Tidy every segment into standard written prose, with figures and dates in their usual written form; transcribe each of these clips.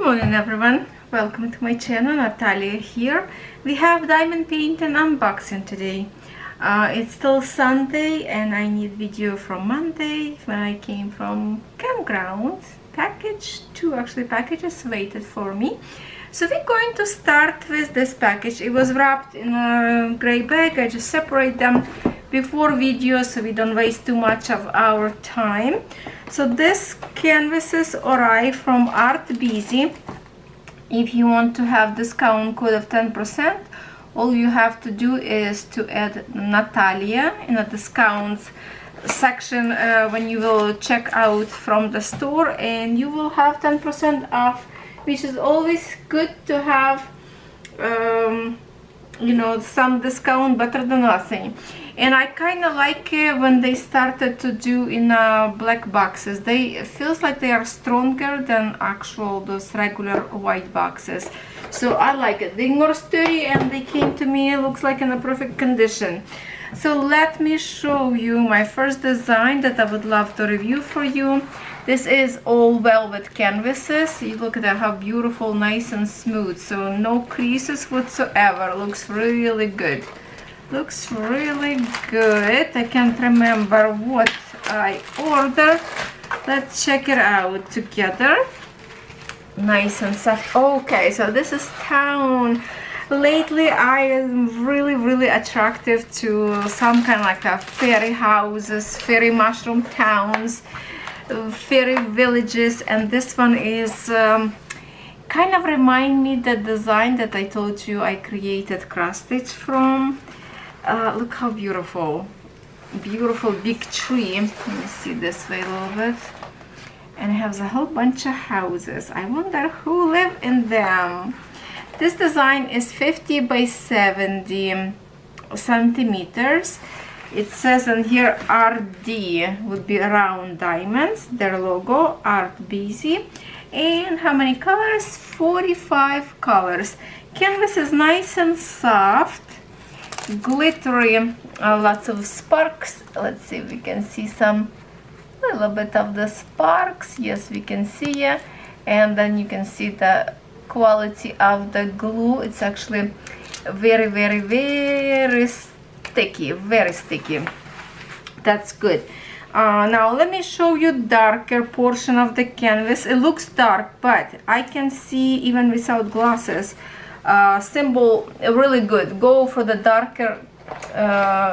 morning everyone, welcome to my channel. Nataliya here. We have diamond paint and unboxing today. It's still Sunday and I need video from Monday when I came from campground. Two packages waited for me. So we're going to start with this package. It was wrapped in a gray bag. I just separate them before video so we don't waste too much of our time. So this canvases arrive from ArtBusy. If you want to have discount code of 10%, all you have to do is to add Nataliya in the discounts section when you will check out from the store, and you will have 10% off, which is always good to have. You know, some discount, better than nothing. And I kind of like it when they started to do in black boxes. It feels like they are stronger than actual those regular white boxes, so I like it. They're more sturdy and they came to me, it looks like in a perfect condition. So let me show you my first design that I would love to review for you. This is all velvet canvases. You look at that, how beautiful, nice and smooth, so no creases whatsoever. Looks really good. Looks really good. I can't remember what I ordered. Let's check it out together. Nice and soft. Okay, so this is town. Lately I am really attractive to some kind of like a fairy houses, fairy mushroom towns, fairy villages, and this one is kind of remind me the design that I told you I created cross stitch from. Look how beautiful big tree. Let me see this way a little bit, and it has a whole bunch of houses. I wonder who live in them. This design is 50 by 70 centimeters. It says in here RD would be round diamonds, their logo, ArtBusy. And how many colors? 45 colors. Canvas is nice and soft, glittery, lots of sparks. Let's see if we can see some little bit of the sparks. Yes, we can see it. And then you can see the quality of the glue. It's actually very sticky, very sticky. That's good. Now let me show you darker portion of the canvas. It looks dark, but I can see even without glasses. Symbol really good. Go for the darker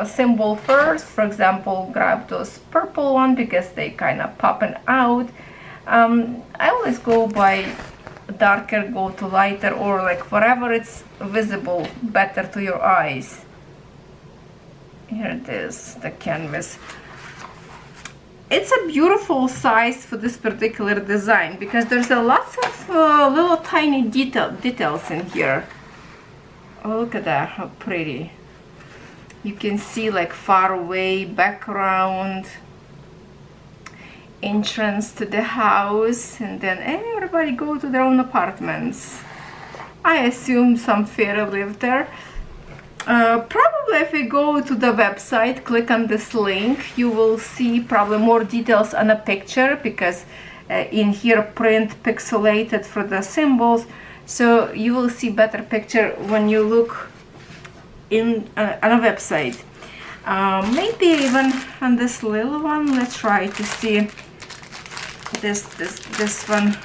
symbol first. For example, grab those purple one because they kind of popping out. I always go by darker, go to lighter, or like whatever it's visible better to your eyes. Here it is, the canvas. It's a beautiful size for this particular design because there's a lots of little tiny details in here. Oh, look at that, how pretty. You can see like far away background, entrance to the house, and then everybody go to their own apartments. I assume some fairy live there. Probably if we go to the website, click on this link, you will see probably more details on a picture, because in here print pixelated for the symbols, so you will see better picture when you look in on a website. Maybe even on this little one. Let's try to see this one.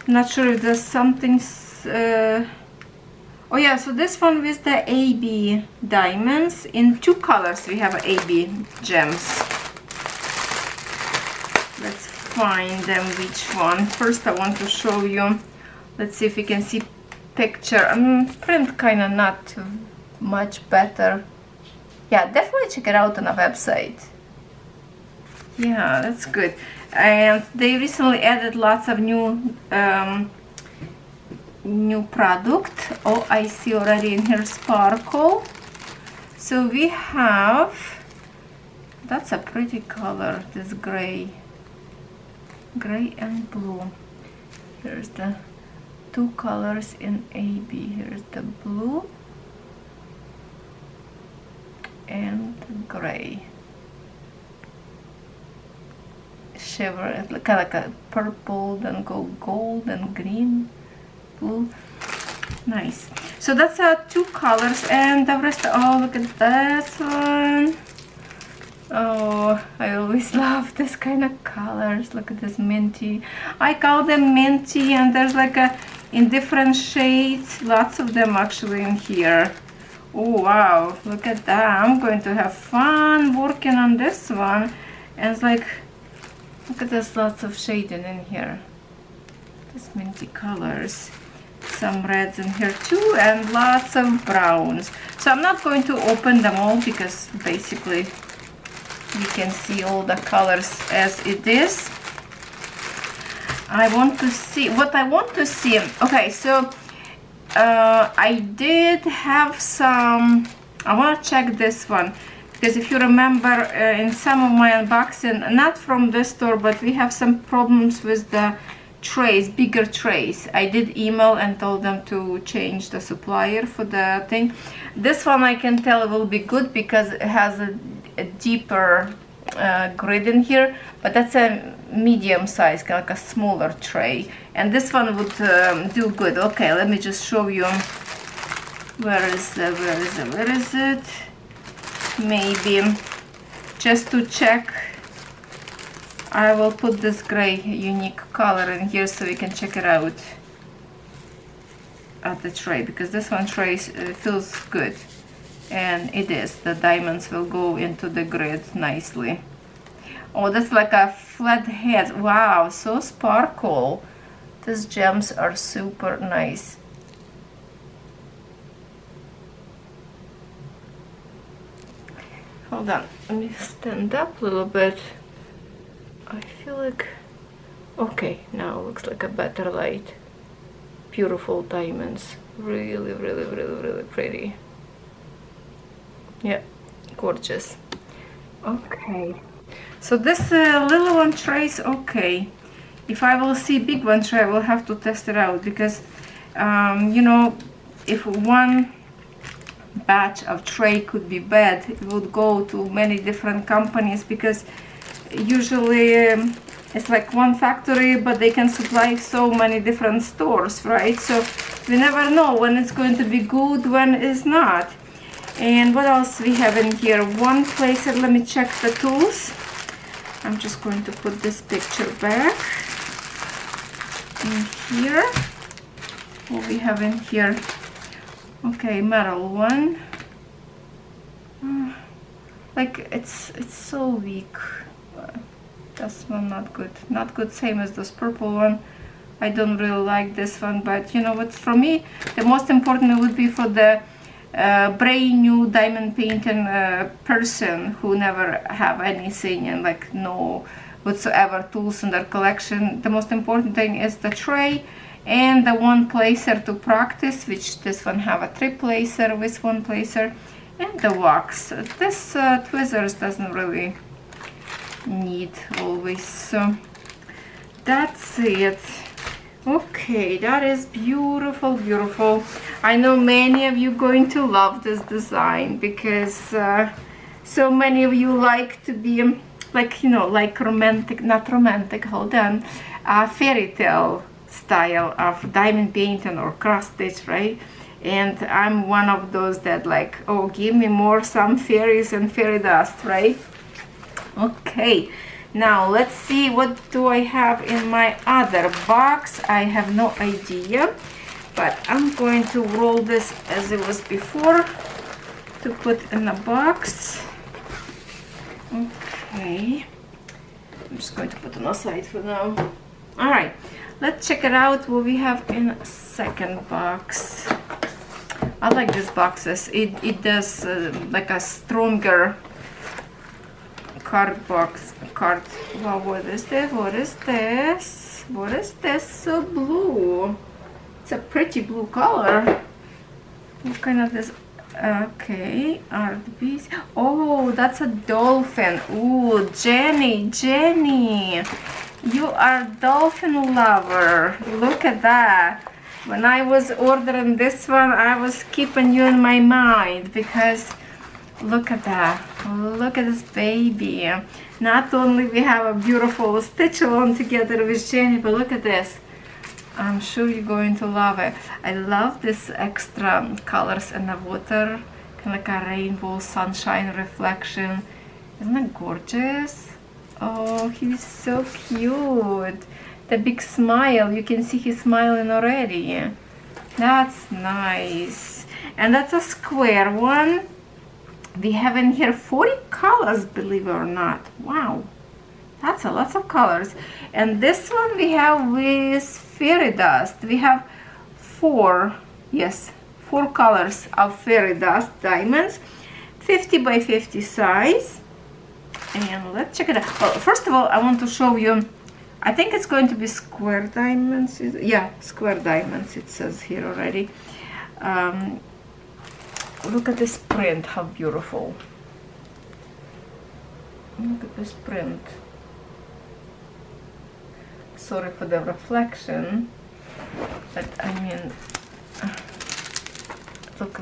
Not sure if there's something. Oh yeah, so this one with the AB diamonds in two colors. We have AB gems. Let's find them, which one. First I want to show you. Let's see if we can see picture. Print kind of not much better. Yeah, definitely check it out on a website. Yeah, that's good. And they recently added lots of new product. Oh, I see already in here sparkle. So we have, that's a pretty color, this gray and blue. Here's the two colors in AB. Here's the blue and gray. shiver. It's kind of like a purple, then go gold and green, blue. Nice. So that's 2 colors, and the rest. Oh, look at this one. Oh, I always love this kind of colors. Look at this minty. I call them minty, and there's like in different shades, lots of them actually in here. Oh wow, look at that. I'm going to have fun working on this one. And it's like, look at this, lots of shading in here. This minty colors. Some reds in here too, and lots of browns. So I'm not going to open them all because basically you can see all the colors as it is. I want to see what I want to see. Okay, so I did have some. I want to check this one because if you remember in some of my unboxing, not from this store, but we have some problems with the trays, bigger trays. I did email and told them to change the supplier for the thing. This one I can tell it will be good because it has a deeper grid in here, but that's a medium size, kind of like a smaller tray, and this one would do good. Okay, let me just show you. Where is it? Maybe just to check, I will put this gray unique color in here so we can check it out at the tray, because this one tray feels good, and it is. The diamonds will go into the grid nicely. Oh, that's like a flat head. Wow, so sparkle. These gems are super nice. Hold on, let me stand up a little bit. I feel like, okay, now it looks like a better light. Beautiful diamonds, really pretty. Yeah, gorgeous. Okay, so this little one tray is okay. If I will see big one tray, I will have to test it out, because you know, if one batch of tray could be bad, it would go to many different companies, because usually it's like one factory, but they can supply so many different stores, right? So we never know when it's going to be good, when it's not. And what else we have in here? One placer. Let me check the tools. I'm just going to put this picture back in here. What we have in here? Okay, metal one. Like it's so weak. This one not good. Not good, same as this purple one. I don't really like this one, but you know what, for me the most important would be for the brand new diamond painting person who never have anything and like no whatsoever tools in their collection. The most important thing is the tray and the one placer to practice, which this one have a 3 placer with 1 placer, and the wax. This tweezers doesn't really need always. So that's it. Okay, that is beautiful, beautiful. I know many of you going to love this design, because so many of you like to be like, you know, like romantic, not romantic, hold on, fairy tale style of diamond painting or cross stitch, right? And I'm one of those that like, oh, give me more some fairies and fairy dust, right? Okay, now let's see, what do I have in my other box? I have no idea, but I'm going to roll this as it was before to put in the box. Okay, I'm just going to put it aside for now. All right, let's check it out what we have in a second box. I like these boxes. It does like a stronger card box. Wow, what is this? What is this? What is this? So blue. It's a pretty blue color. What kind of this? Okay, ArtBusy. Oh, that's a dolphin. Ooh, Jenny, you are dolphin lover. Look at that. When I was ordering this one, I was keeping you in my mind, because look at that. Look at this baby. Not only we have a beautiful stitch along together with Jenny, but look at this. I'm sure you're going to love it. I love this extra colors in the water, kind of like a rainbow sunshine reflection. Isn't that gorgeous? Oh, he's so cute. The big smile, you can see he's smiling already. That's nice. And that's a square one. We have in here 40 colors, believe it or not. Wow, that's a lot of colors. And this one we have with fairy dust. We have four colors of fairy dust diamonds, 50 by 50 size. And let's check it out. Well, first of all, I want to show you, I think it's going to be square diamonds. Yeah, square diamonds, it says here already. Look at this print, how beautiful. Look at this print. Sorry for the reflection, but I mean,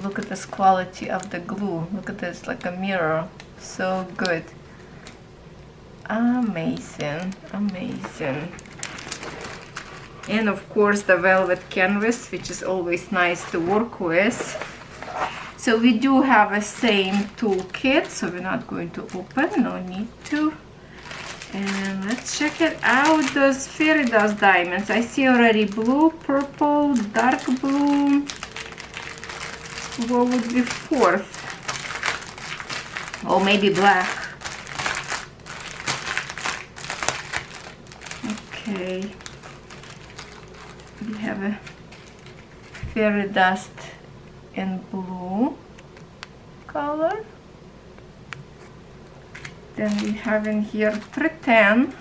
look at this quality of the glue. Look at this, like a mirror. So good. Amazing, amazing. And of course the velvet canvas, which is always nice to work with. So we do have a same toolkit, so we're not going to open, no need to. And let's check it out, those fairy dust diamonds. I see already blue, purple, dark blue. What would be fourth? Or maybe black. Okay. We have a fairy dust in blue color. Then we have in here 310.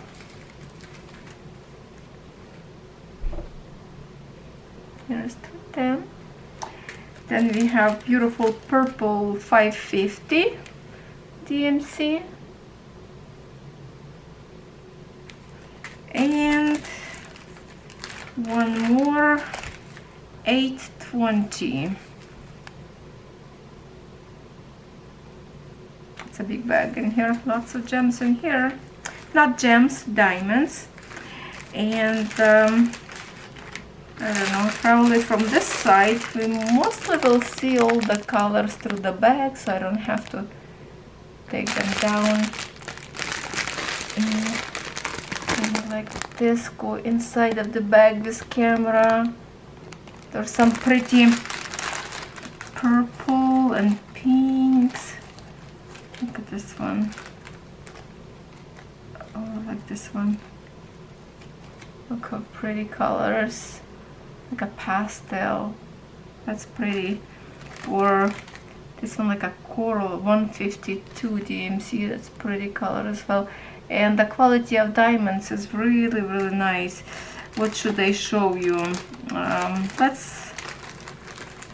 Here's 310. Then we have beautiful purple 550 DMC. And one more 820. A big bag in here, lots of gems in here, not gems, diamonds. And I don't know, probably from this side we mostly will see all the colors through the bag, so I don't have to take them down. And like this, go inside of the bag with camera. There's some pretty purple and pinks. Look at this one. Oh, I like this one. Look how pretty colors. Like a pastel. That's pretty. Or this one like a coral 152 DMC. That's pretty color as well. And the quality of diamonds is really, really nice. What should I show you?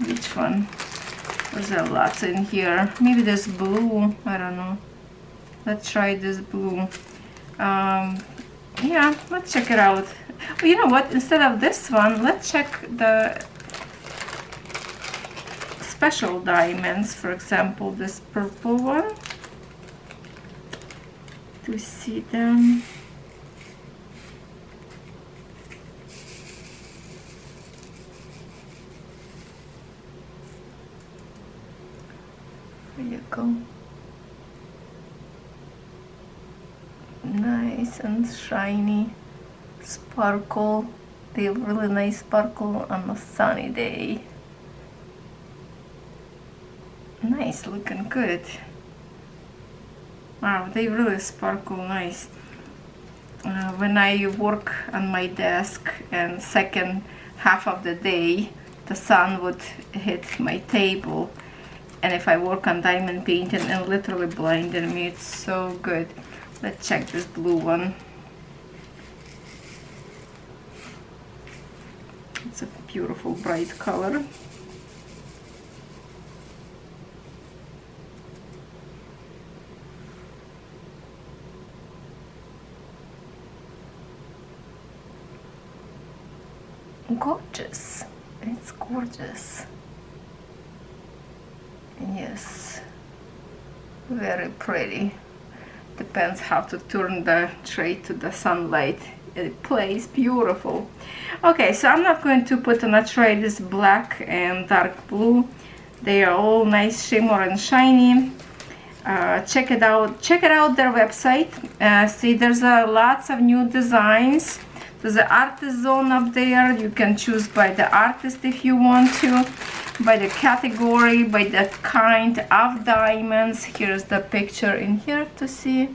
Which one? There's lots in here. Maybe this blue, I don't know. Let's try this blue. Yeah, let's check it out. Well, you know what, instead of this one, let's check the special diamonds. For example, this purple one. Do you see them? There you go. Nice and shiny, sparkle. They have really nice sparkle on a sunny day. Nice, looking good. Wow, they really sparkle nice. When I work on my desk and second half of the day, the sun would hit my table. And if I work on diamond painting, it literally blinded me. It's so good. Let's check this blue one. It's a beautiful bright color. Gorgeous. It's gorgeous. Yes. Very pretty. Depends how to turn the tray to the sunlight. It plays beautiful. Okay, so I'm not going to put on a tray this black and dark blue. They are all nice shimmer and shiny. Check it out their website. See, there's lots of new designs. There's an artist zone up there. You can choose by the artist if you want to, by the category, by the kind of diamonds. Here's the picture in here to see.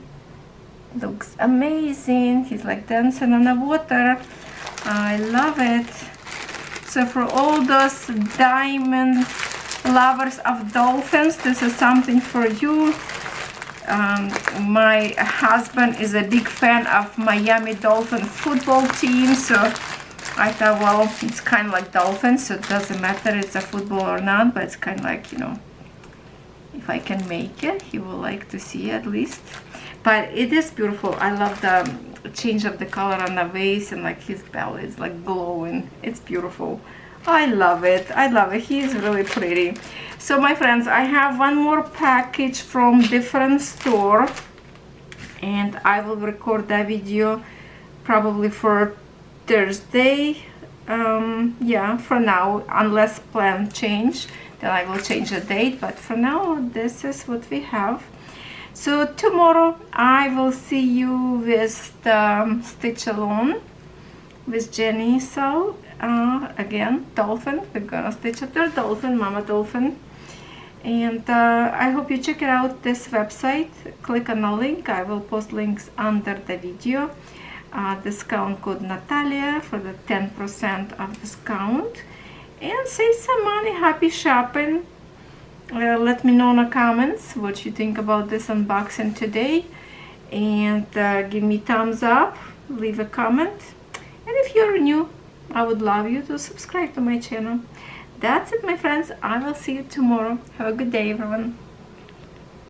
Looks amazing. He's like dancing on the water. I love it. So for all those diamond lovers of dolphins, this is something for you. My husband is a big fan of Miami Dolphin football team, so I thought, well, it's kind of like dolphins, so it doesn't matter it's a football or not, but it's kind of like, you know, if I can make it, he will like to see it at least. But it is beautiful. I love the change of the color on the vase, and like his belly is like glowing. It's beautiful. I love it. I love it. He is really pretty. So my friends, I have one more package from different store, and I will record that video probably for Thursday. Yeah, for now, unless plan change, then I will change the date, but for now this is what we have. So tomorrow I will see you with the Stitch Alone with Jenny. So again, dolphin, we're gonna stitch up their dolphin, mama dolphin. And I hope you check it out, this website. Click on the link. I will post links under the video. Discount code Nataliya for the 10% of discount, and save some money. Happy shopping. Let me know in the comments what you think about this unboxing today, and give me thumbs up, leave a comment, and if you're new, I would love you to subscribe to my channel. That's it, my friends. I will see you tomorrow. Have a good day, everyone.